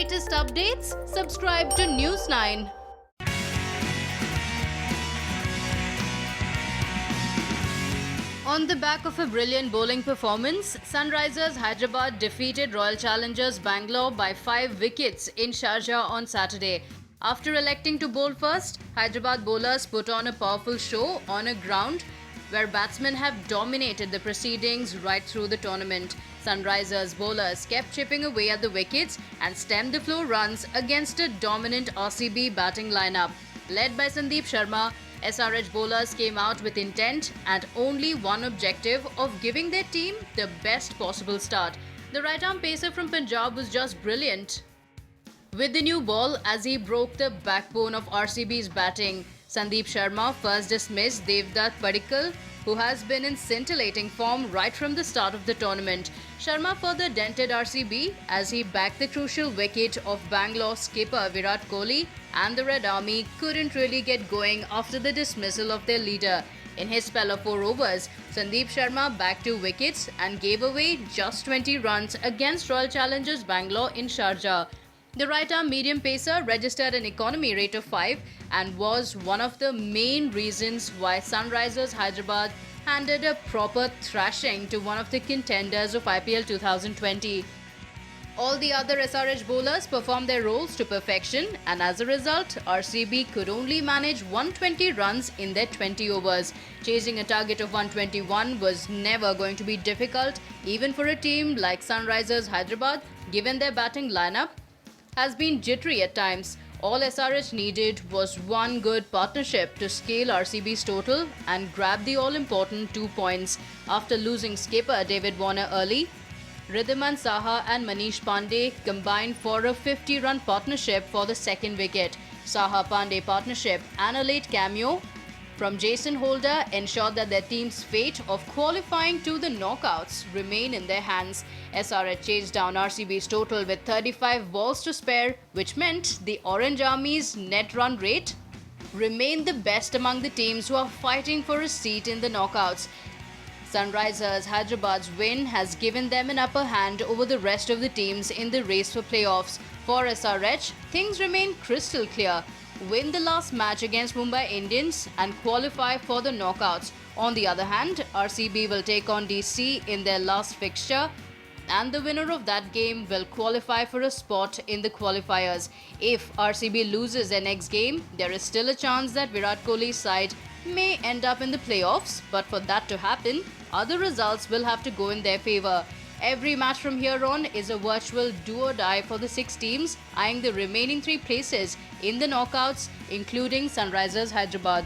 latest updates, subscribe to News 9. On the back of a brilliant bowling performance, Sunrisers Hyderabad defeated Royal Challengers Bangalore by 5 wickets in Sharjah on Saturday. After electing to bowl first, Hyderabad bowlers put on a powerful show on a ground where batsmen have dominated the proceedings right through the tournament. Sunrisers bowlers kept chipping away at the wickets and stemmed the flow runs against a dominant RCB batting lineup. Led by Sandeep Sharma, SRH bowlers came out with intent and only one objective of giving their team the best possible start. The right-arm pacer from Punjab was just brilliant with the new ball as he broke the backbone of RCB's batting. Sandeep Sharma first dismissed Devdutt Padikkal, who has been in scintillating form right from the start of the tournament. Sharma further dented RCB as he backed the crucial wicket of Bangalore skipper Virat Kohli, and the Red Army couldn't really get going after the dismissal of their leader. In his spell of 4 overs, Sandeep Sharma bagged 2 wickets and gave away just 20 runs against Royal Challengers Bangalore in Sharjah. The right-arm medium pacer registered an economy rate of 5 and was one of the main reasons why Sunrisers Hyderabad handed a proper thrashing to one of the contenders of IPL 2020. All the other SRH bowlers performed their roles to perfection, and as a result, RCB could only manage 120 runs in their 20 overs. Chasing a target of 121 was never going to be difficult, even for a team like Sunrisers Hyderabad, given their batting lineup has been jittery at times. All SRH needed was one good partnership to scale RCB's total and grab the all-important 2 points. After losing skipper David Warner early, Riddhiman Saha and Manish Pandey combined for a 50-run partnership for the second wicket. Saha-Pandey partnership and a late cameo from Jason Holder ensured that their team's fate of qualifying to the knockouts remain in their hands. SRH chased down RCB's total with 35 balls to spare, which meant the Orange Army's net run rate remained the best among the teams who are fighting for a seat in the knockouts. Sunrisers Hyderabad's win has given them an upper hand over the rest of the teams in the race for playoffs. For SRH, things remain crystal clear: win the last match against Mumbai Indians and qualify for the knockouts. On the other hand, RCB will take on DC in their last fixture, and the winner of that game will qualify for a spot in the qualifiers. If RCB loses their next game, there is still a chance that Virat Kohli's side may end up in the playoffs, but for that to happen, other results will have to go in their favour. Every match from here on is a virtual do or die for the 6 teams eyeing the remaining 3 places in the knockouts, including Sunrisers Hyderabad.